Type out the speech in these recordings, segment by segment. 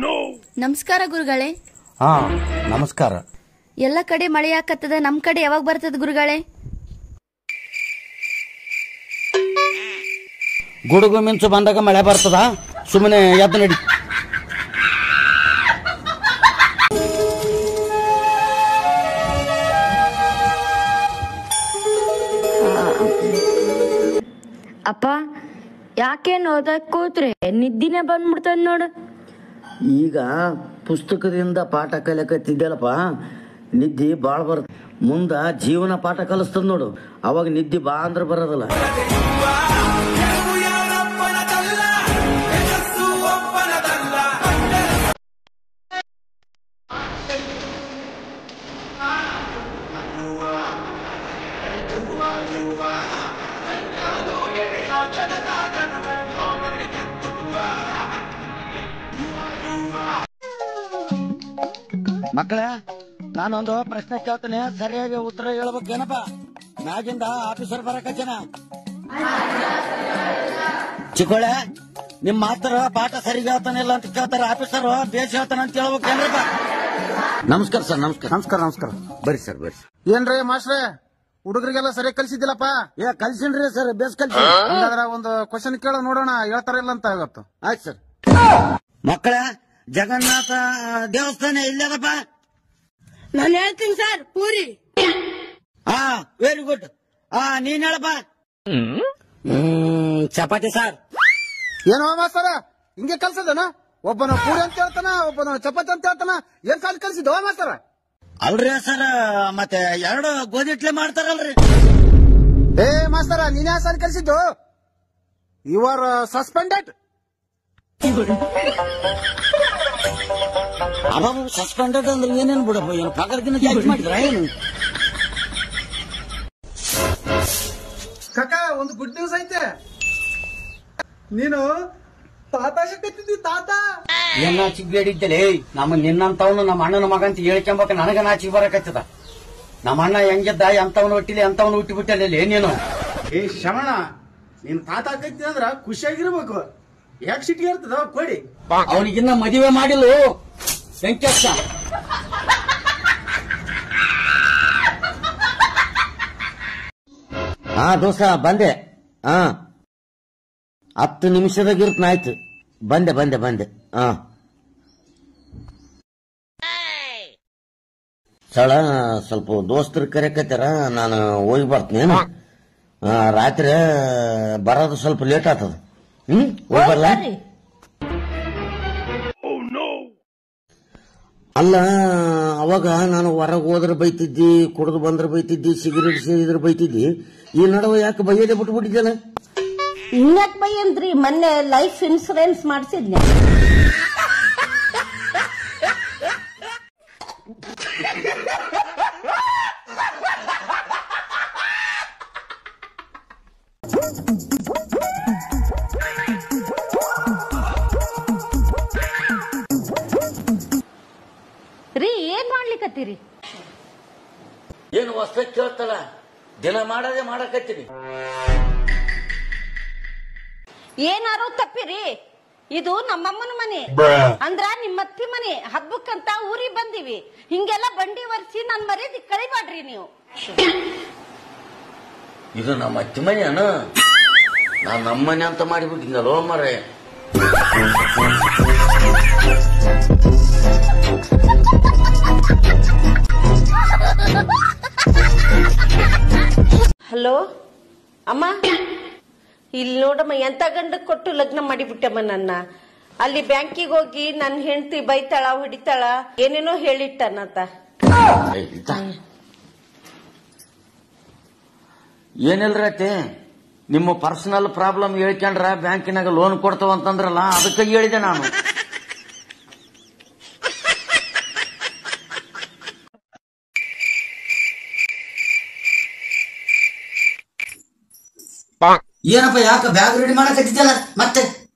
ನಮಸ್ಕಾರ ಗುರುಗಳೇ. ಹಾ ನಮಸ್ಕಾರ. ಎಲ್ಲ ಕಡೆ ಮಳೆ ಆಕತ್ತದ, ನಮ್ ಕಡೆ ಯಾವಾಗ ಬರ್ತದ ಗುರುಗಳೇ? ಗುಡುಗು ಮಿಂಚು ಬಂದಾಗ ಮಳೆ ಬರ್ತದ, ಸುಮ್ಮನೆ ಎದ್ದು ನಡಿ. ಅಪ್ಪ ಯಾಕೇನು ಓದಕ್ ಕೂತ್ರೆ ನಿದ್ದಿನೇ ಬಂದ್ಬಿಡ್ತದ ನೋಡು. ಈಗ ಪುಸ್ತಕದಿಂದ ಪಾಠ ಕಲಿಯಕತ್ತಿದ್ದಲ್ಲಪ್ಪ, ನಿದ್ದೆ ಭಾಳ ಬರುತ್ತೆ. ಮುಂದ ಜೀವನ ಪಾಠ ಕಲಿಸ್ತದ ನೋಡು, ಅವಾಗ ನಿದ್ದೆ ಬಾ ಅಂದ್ರೆ ಬರೋದಲ್ಲ. ಮಕ್ಕಳೇ, ನಾನೊಂದು ಪ್ರಶ್ನೆ ಕೇಳ್ತೇನೆ, ಸರಿಯಾಗಿ ಉತ್ತರ ಹೇಳ್ಬೇಕೇನಪ್ಪ? ಮ್ಯಾಗಿಂದ ಆಫೀಸರ್ ಬರಕತ್ತೇನ. ಚಿಕ್ಕೋಳೆ, ನಿಮ್ ಮಾಸ್ತರ ಪಾಠ ಸರಿಗ ಹೇಳ್ತಾನಿಲ್ಲ ಅಂತ ಕೇಳ್ತಾರ, ಆಫೀಸರ್ ಬೇಸ್ ಹೇಳ್ತಾನ ಅಂತ ಹೇಳ್ಬೇಕೇನ್ರಪ್ಪ? ನಮಸ್ಕಾರ ಸರ್. ನಮಸ್ಕಾರ ನಮಸ್ಕಾರ ನಮಸ್ಕಾರ. ಬರ್ರಿ ಸರ್, ಬರ್ರಿ. ಏನ್ರಿ ಮಾಸ್ಟ್ರೆ, ಹುಡುಗರಿಗೆಲ್ಲ ಸರಿಯಾಗಿ ಕಲ್ಸಿದ್ದಿಲ್ಲಪ್ಪ? ಕಲ್ಸಿನ್ರಿ ಸರ್, ಬೇಸ್ ಕಲ್ಸಿ. ಒಂದು ಕ್ವಶನ್ ಕೇಳ ನೋಡೋಣ, ಹೇಳ್ತಾರ ಇಲ್ಲ ಅಂತ ಇವತ್ತು. ಆಯ್ತು ಸರ್. ಮಕ್ಕಳ, ಜಗನ್ನಾಥ ದೇವಸ್ಥಾನ ಇಲ್ಲದಪ್ಪ? ನಾನು ಹೇಳ್ತೀನಿ ಸರ್, ಪೂರಿ. Very good. ನೀನ್ ಹೇಳಪ್ಪ. ಚಪಾತಿ ಸರ್. ಏನೋ ಮಾಸ್ತರ ಹಿಂಗೆ ಕಲ್ಸದನ? ಒಬ್ಬನ ಪೂರಿ ಅಂತ ಹೇಳ್ತಾನ, ಒಬ್ಬನ ಚಪಾತಿ ಅಂತ ಹೇಳ್ತಾನ. ಏನ್ ಸಾಲ ಕಲ್ಸಿದ್ವ ಮಾಸ್ತರ? ಅಲ್ರಿ ಸರ್, ಮತ್ತೆ ಎರಡು ಗೋಧಿ ಇಡ್ಲಿ ಮಾಡ್ತಾರಲ್ರಿ. ಏ ಮಾಸ್ತರ, ನೀನ್ ಯಾವ ಸಾಲ ಕಲ್ಸಿದ್ದು? You are suspended. ಅಬಾಬು, ಸಸ್ಪೆಂಡೆಡ್ ಅಂದ್ರೆ ಏನೇನು ಬಿಡಪ್ಪ? ಏನು ಪಗಾರಕ್ಕಿಂತ ಜಾಸ್ತಿ ಮಾಡಿದ್ರ ಏನು? ಕಾಕ, ಒಂದು ಗುಡ್ ನ್ಯೂಸ್ ಐತೆ. ನೀನು ತಾತ ಶಕ್ತಿದ್ದಿ. ತಾತ ಏನ್ ನಾಚಿಕ್ ಬೇಡಿದ್ದಲೇ? ನಮ್ಮ ನಿನ್ನಂತವನು ನಮ್ಮ ಅಣ್ಣನ ಮಗ ಅಂತ ಹೇಳ್ಕೊಂಬಕ ನನಗ ನಾಚಿಕ್ ಬರಕತ್ತದ. ನಮ್ಮ ಅಣ್ಣ ಹೆಂಗಿದ್ದ, ಎಂತವನು ಹುಟ್ಟಿಲಿ ಎಂತವನು ಹುಟ್ಟಿ ಬಿಟ್ಟಲ್ಲ ನೀನು. ಏ ಶ್ರವಣ, ನೀನ್ ತಾತ ಆಕೈತಿ ಅಂದ್ರ ಖುಷಿಯಾಗಿರ್ಬೇಕು. ಯಾಕೆ ಸಿಟ್ಟಿಗೆ ಇರ್ತದ ಕೊಡಿ. ಅವನಿಗಿನ್ನ ಮದುವೆ ಮಾಡಿಲ್ಲ ವೆಂಕಟೇಶ. ದೋಸ್ತ ಬಂದೆ. 10 ನಿಮಿಷದಾಗಿರ್ತ. ಆಯ್ತು, ಬಂದೆ ಬಂದೆ ಬಂದೆ. ಸಳ ಸ್ವಲ್ಪ ದೋಸ್ತರು ಕರೆಕತ್ತಾರ, ನಾನು ಹೋಗಿ ಬರ್ತೇನೆ. ರಾತ್ರಿ ಬರೋದು ಸ್ವಲ್ಪ ಲೇಟ್ ಆಗ್ತದ. ಹೋಗಿ ಬರ್ಲ? ಅಲ್ಲ, ಅವಾಗ ನಾನು ಹೊರಗೆ ಹೋದ್ರೆ ಬೈತಿದ್ದಿ, ಕುಡಿದು ಬಂದ್ರೆ ಬೈತಿದ್ದಿ, ಸಿಗರೇಟ್ ಸೇರಿದ್ರೆ ಬೈತಿದ್ದಿ. ಈ ನಡುವೆ ಯಾಕೆ ಬೈಯದೆ ಬಿಟ್ಬಿಟ್ಟಿದ್ದಲ್ಲ? ಇನ್ಯಾಕ್ ಬೈ ಅಂದ್ರಿ? ಮೊನ್ನೆ ಲೈಫ್ ಇನ್ಸೂರೆನ್ಸ್ ಮಾಡಿಸಿದ್ನೆ. ರೀ, ಏನ್ ಮಾಡ್ಲಿಕ್ಕತ್ತೀರಿ? ಏನು ಹೊಸ ಕೇಳ್ತಲ್ಲ, ದಿನ ಮಾಡದೆ ಮಾಡಕತ್ತೀನಿ. ಏನಾರು ತಪ್ಪಿರಿ, ಇದು ನಮ್ಮಮ್ಮನ ಮನೆ ಅಂದ್ರ ನಿಮ್ಮತ್ತಿ ಮನೆ. ಹಬ್ಬಕ್ಕಂತ ಊರಿಗೆ ಬಂದಿವಿ, ಹಿಂಗೆಲ್ಲ ಬಂಡಿ ವರ್ಸಿ ನನ್ ಮರ್ಯಾದೆ ಕಳಿಬಾಡ್ರಿ ನೀವು. ಇದು ನಮ್ಮ ಅತ್ತಿ ಮನೆ ಅನ? ನಾನ್ ನಮ್ಮನೆ ಅಂತ ಮಾಡಿಬಿಟ್ಟಿನಲ್ಲೋ ಮರೆ. ಹಲೋ ಅಮ್ಮ, ಇಲ್ಲಿ ನೋಡಮ್ಮ, ಎಂತ ಗಂಡ ಕೊಟ್ಟು ಲಗ್ನ ಮಾಡಿಬಿಟ್ಟಮ್ಮ ನನ್ನ. ಅಲ್ಲಿ ಬ್ಯಾಂಕಿಗೆ ಹೋಗಿ ನನ್ನ ಹೆಂಡತಿ ಬೈತಾಳ, ಹೊಡಿತಾಳ, ಏನೇನೋ ಹೇಳಿಟ್ಟನಂತ. ಏನಿಲ್ರತಿ, ನಿಮ್ಮ ಪರ್ಸನಲ್ ಪ್ರಾಬ್ಲಮ್ ಹೇಳ್ಕೊಂಡ್ರ ಬ್ಯಾಂಕಿನಾಗ ಲೋನ್ ಕೊಡ್ತಾವಂತಂದ್ರಲ್ಲ, ಅದಕ್ಕೆ ಹೇಳಿದೆ ನಾನು. ಏನಪ್ಪ, ಯಾಕೆ ಬ್ಯಾಗ್ ರೆಡಿ ಮಾಡಕತ್ತಿದ್ದಲ್ಲ ಮತ್ತೆ?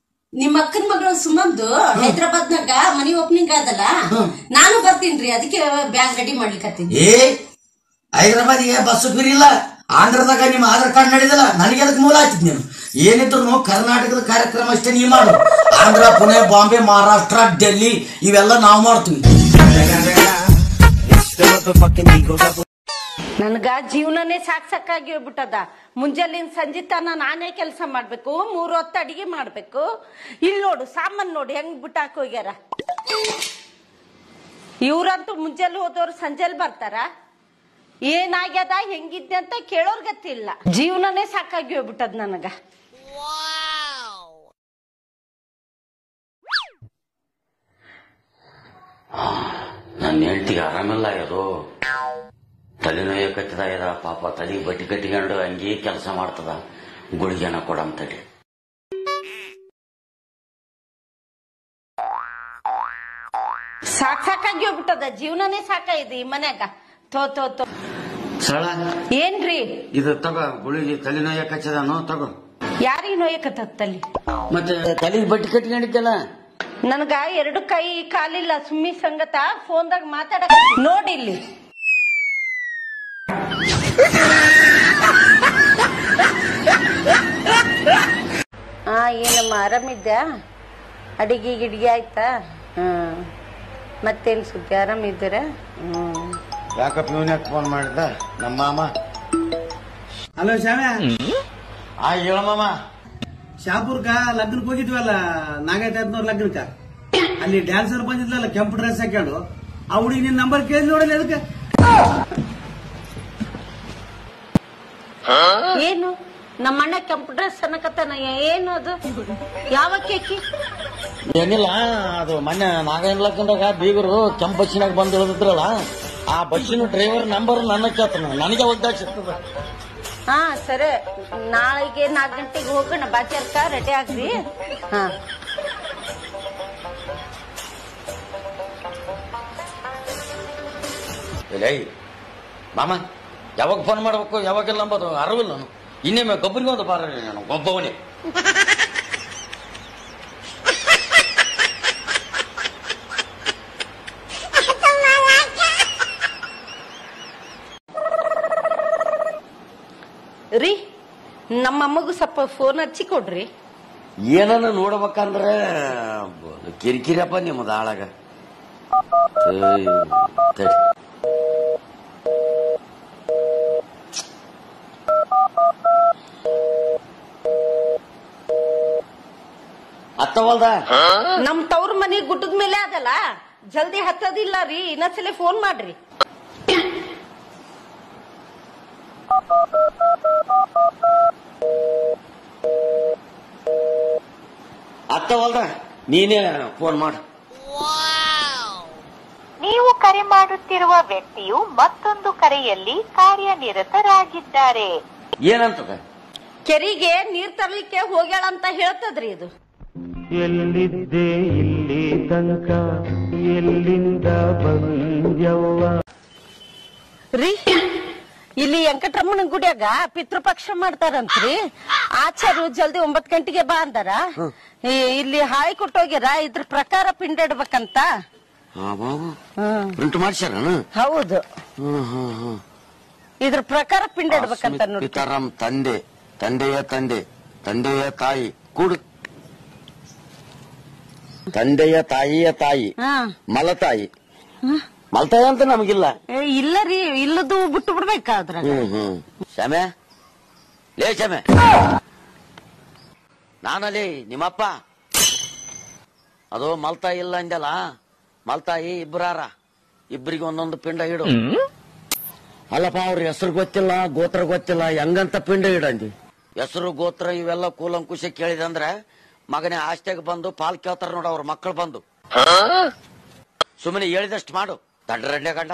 ನಿಮ್ಮ ಅಕ್ಕನ ಮಗಳು ಸುಮಂದು ಹೈದರಾಬಾದ್ನಾಗ ಮನಿ ಓಪನಿಂಗ್ ಆದಲ್ಲ, ನಾನು ಬರ್ತೀನ್ರಿ, ಅದಕ್ಕೆ ಬ್ಯಾಗ್ ರೆಡಿ ಮಾಡ್ಲಿಕ್ಕತ್ತೀನಿ. ಹೈದರಾಬಾದಿಗೆ ಬಸ್ ಫ್ರೀ ಇಲ್ಲ, ಆಂಧ್ರದಾಗ ನಿಮ್ಮ ಆಧಾರ್ ಕಾರ್ಡ್ ನಡೆದಿಲ್ಲ, ನನಗೆ ಅದಕ್ಕೆ ಮೂಲ ಆಗ್ತಿದ್. ನೀನು ಏನಿದ್ರು ಕರ್ನಾಟಕದ ಕಾರ್ಯಕ್ರಮ ಅಷ್ಟೇ ನೀ ಮಾಡು, ಆಂಧ್ರ, ಪುಣೆ, ಬಾಂಬೆ, ಮಹಾರಾಷ್ಟ್ರ, ಡೆಲ್ಲಿ ಇವೆಲ್ಲ ನಾವು ಮಾಡ್ತೀವಿ. ನನ್ಗ ಜೀವನನೇ ಸಾಕಾಗಿ ಹೋಗ್ಬಿಟ್ಟದ. ಮುಂಜಾಲಿನ ಸಂಜೆ ತನ ನಾನೇ ಕೆಲಸ ಮಾಡ್ಬೇಕು, 3 ಹೊತ್ತು ಅಡಿಗೆ ಮಾಡ್ಬೇಕು. ಇಲ್ಲಿ ನೋಡು ಸಾಮಾನ್ ನೋಡಿ ಹೆಂಗ್ ಬಿಟ್ಟಾಕ್ ಹೋಗ್ಯಾರ. ಇವ್ರಂತೂ ಮುಂಜಾನೆ ಹೋದವ್ರು ಸಂಜೆಲ್ ಬರ್ತಾರ. ಏನಾಗ್ಯದ ಹೆಂಗಿದ್ದೆ ಅಂತ ಕೇಳೋರ್ ಗತಿಲ್ಲ. ಜೀವನನೇ ಸಾಕಾಗಿ ಹೋಗ್ಬಿಟ್ಟದ ನನಗ. ನನ್ನ ಹೆಂಡತಿಗೆ ಆರಾಮಿಲ್ಲ ಇದು, ತಲೆನೋಯ ಕತ್ತಿದ ಪಾಪ. ತಲೆ ಬಟ್ಟಿ ಕಟ್ಟಿಕೊಂಡು ಹಂಗೆ ಕೆಲಸ ಮಾಡ್ತದ. ಗುಳಿಗೆನ ಕೊಡಂತಡಿ. ಸಾಕಾಗಿ ಹೋಗ್ಬಿಟ್ಟದ. ಜೀವನನೇ ಸಾಕಾಗಿದೆ ಈ ಮನ್ಯಾಗ. ತೋ ಸಳ ಏನ್ರಿ ಇದು ತಗೋ, ಗುಳಿಗೆ ತಲೆನೋಯ ಕಚ್ಚದನು ತಗೋ. ಯಾರಿಗ ನೋಯಕತ್ತಲ್ಲಿ? ಮತ್ತೆ ತಲೆಗೆ ಬಟ್ಟಿ ಕಟ್ಕೊಂಡಿದ್ದಲ್ಲ. ನನ್ಗ 2 ಕೈ ಕಾಲಿಲ್ಲ. ಸುಮ್ಮಿ ಸಂಗತ ಫೋನ್ದಾಗ ಮಾತಾಡಕ ನೋಡಿಲ್ಲಿ. ಏನಮ್ಮ ಆರಾಮಿದ್ಯಾ? ಅಡಿಗೆ ಗಿಡಿಗೆ ಆಯ್ತಾ? ಮತ್ತೇನ್ ಸುದ್ದಿ? ಆರಾಮಿದ್ದೀರ? ಯಾಕಪ್ಪ ಇವನ್ಯಾಕೆ ಫೋನ್ ಮಾಡಿದ ನಮ್ಮ ಮಾಮ? ಹಲೋ ಶ್ಯಾಮ್ಯ, ಹೇಳ ಮಾಮ. ಶಾಪುರ್ಕ ಲಗ್ನಕ್ಕೆ ಹೋಗಿದ್ವಲ್ಲ, ನಾಗೈತಾಯ್ತನವ್ರ ಲಗ್ನಕ್ಕ. ಅಲ್ಲಿ ಡ್ಯಾನ್ಸರ್ ಬಂದಿದ್ಲಲ್ಲ ಕೆಂಪು ಡ್ರೆಸ್ ಹಾಕೊಂಡು, ಆ ಹುಡುಗಿ ನಿನ್ ನಂಬರ್ ಕೇಳಿ ನೋಡಲ್ಲ ಅದಕ್ಕೆ. ಏನು ನಮ್ಮ ಅಣ್ಣ ಕೆಂಪು ಡ್ರೆಸ್ ಅನ್ನಕತ್ತಾನ? ಏನು ಅದು? ಯಾವ ಕೇಕಿ? ಏನಿಲ್ಲ, ಅದು ಮೊನ್ನೆ ನಾಗೇಂದ್ರದಾಗ ಬೀಗರು ಕೆಂಪು ಬಸ್ಸಿನಾಗ ಬಂದು ಇಳಿದಿದ್ರಲ್ಲ, ಆ ಬಸ್ಸಿನ ಡ್ರೈವರ್ ನಂಬರ್ ನನ್ನ ಕೇಳ್ತಾನ. ನನಗೆ ಒದ್ದಾಗಿ ಸಿಗ್ತದ. ಹಾ ಸರಿ, ನಾಳೆಗೆ 4 ಗಂಟೆಗೆ ಹೋಗೋಣ. ಬಾಚಾರ್ಕ ರೆಡಿ ಆಗ್ರಿ. ಹಾ ಮಾಮ, ಯಾವಾಗ ಫೋನ್ ಮಾಡ್ಬೇಕು ಯಾವಾಗೆಲ್ಲ ಅಂಬೋದು ಅರಿವಿಲ್ಲ. ನಾನು ಇನ್ನೇಮೆ ಗೊಬ್ಬರಿಗೆ ಒಂದು ಬಾರ, ನಾನು ಗೊಬ್ಬವನೇ. ರೀ, ನಮ್ಮಮ್ಮಗೂ ಸ್ವಲ್ಪ ಫೋನ್ ಹಚ್ಚಿ ಕೊಡ್ರಿ. ಏನನ್ನ ನೋಡ್ಬೇಕಂದ್ರೆ ಕಿರಿಕಿರಿಯಪ್ಪ ನಿಮ್ಮದ ಆಳಾಗ. ಹತ್ತವಲ್ದ? ನಮ್ ತವ್ರ ಮನಿ ಗುಡ್ಡದ ಮೇಲೆ ಅದಲ್ಲ, ಜಲ್ದಿ ಹತ್ತದಿಲ್ಲ ರೀ. ಇನ್ನೊಂದ್ಸಲ ಫೋನ್ ಮಾಡ್ರಿ. ಹತ್ತವಲ್ದ? ನೀನೇ ಫೋನ್ ಮಾಡು. ನೀವು ಕರೆ ಮಾಡುತ್ತಿರುವ ವ್ಯಕ್ತಿಯು ಮತ್ತೊಂದು ಕರೆಯಲ್ಲಿ ಕಾರ್ಯನಿರತರಾಗಿದ್ದಾರೆ. ಏನಂತದ? ಕೆರಿಗೆ ನೀರ್ ತರ್ಲಿಕ್ಕೆ ಹೋಗ್ಯಾಳಂತ ಹೇಳ್ತದ್ರಿ ಇದು. ಎಲ್ಲಿದ್ದೆ ಇಲ್ಲಿ ತನಕ, ಎಲ್ಲಿಂದ ಬಂದ್ಯವ್ವ? ರೀ, ಇಲ್ಲಿ ವೆಂಕಟರಮಣ ಗುಡಿಯಾಗ ಪಿತೃಪಕ್ಷ ಮಾಡ್ತಾರಂತ್ರಿ. ಆಚಾರ್ಯರು ಜಲ್ದಿ 9 ಗಂಟೆಗೆ ಬಾ ಅಂದಾರ. ಇಲ್ಲಿ ಹಾಯಿ ಕೊಟ್ಟೋಗ್ಯಾರ. ಇದ್ರ ಪ್ರಕಾರ ಪಿಂಡ ಇಡ್ಬೇಕಂತ. ಪ್ರಿಂಟ್ ಮಾಡ್ಸ್ಯಾರ? ಹೌದು, ಇದ್ರ ಪ್ರಕಾರ ಪಿಂಡ ಇಡ್ಬೇಕಂತ ನೋಡಿ. ಪಿತಾರಾಮ್ ತಂದೆ, ತಂದೆಯ ತಂದೆ, ತಂದೆಯ ತಾಯಿ ಕೂಡು. ತಂದೆಯ ತಾಯಿಯ ತಾಯಿ ಮಲತಾಯಿ. ಮಲ್ತಾಯಿ ಅಂತ ನಮಗಿಲ್ಲ. ಇಲ್ಲ ರೀ, ಇಲ್ಲದು ಬಿಟ್ಟು ಬಿಡ್ಬೇಕಾದ್ರ. ಶ್ಯಾಮೆ, ಲೇ ಶ್ಯಾಮೆ, ನಾನಲ್ಲಿ ನಿಮ್ಮಪ್ಪ. ಅದು ಮಲ್ತಾಯಿ ಇಲ್ಲ ಅಂದಲ್ಲ, ಮಲ್ತಾಯಿ ಇಬ್ಬರಾರ. ಇಬ್ಬರಿಗೆ ಒಂದೊಂದು ಪಿಂಡ ಇಡು. ಅಲ್ಲಪ್ಪ, ಅವ್ರ ಹೆಸರು ಗೊತ್ತಿಲ್ಲ, ಗೋತ್ರ ಗೊತ್ತಿಲ್ಲ, ಹೆಂಗಂತ ಪಿಂಡ ಇಡಂದಿ? ಹೆಸರು ಗೋತ್ರ ಇವೆಲ್ಲ ಕೂಲಂಕುಶ ಕೇಳಿದಂದ್ರೆ ಮಗನೇ ಆಸ್ತಿಯಾಗ ಬಂದು ಪಾಲ್ ಕೇಳ್ತಾರ ನೋಡ ಅವ್ರ ಮಕ್ಕಳು ಬಂದು. ಸುಮ್ಮನೆ ಹೇಳಿದಷ್ಟು ಮಾಡು. ದಂಡ್ರಡ್ಲೆ ಗಂಡ.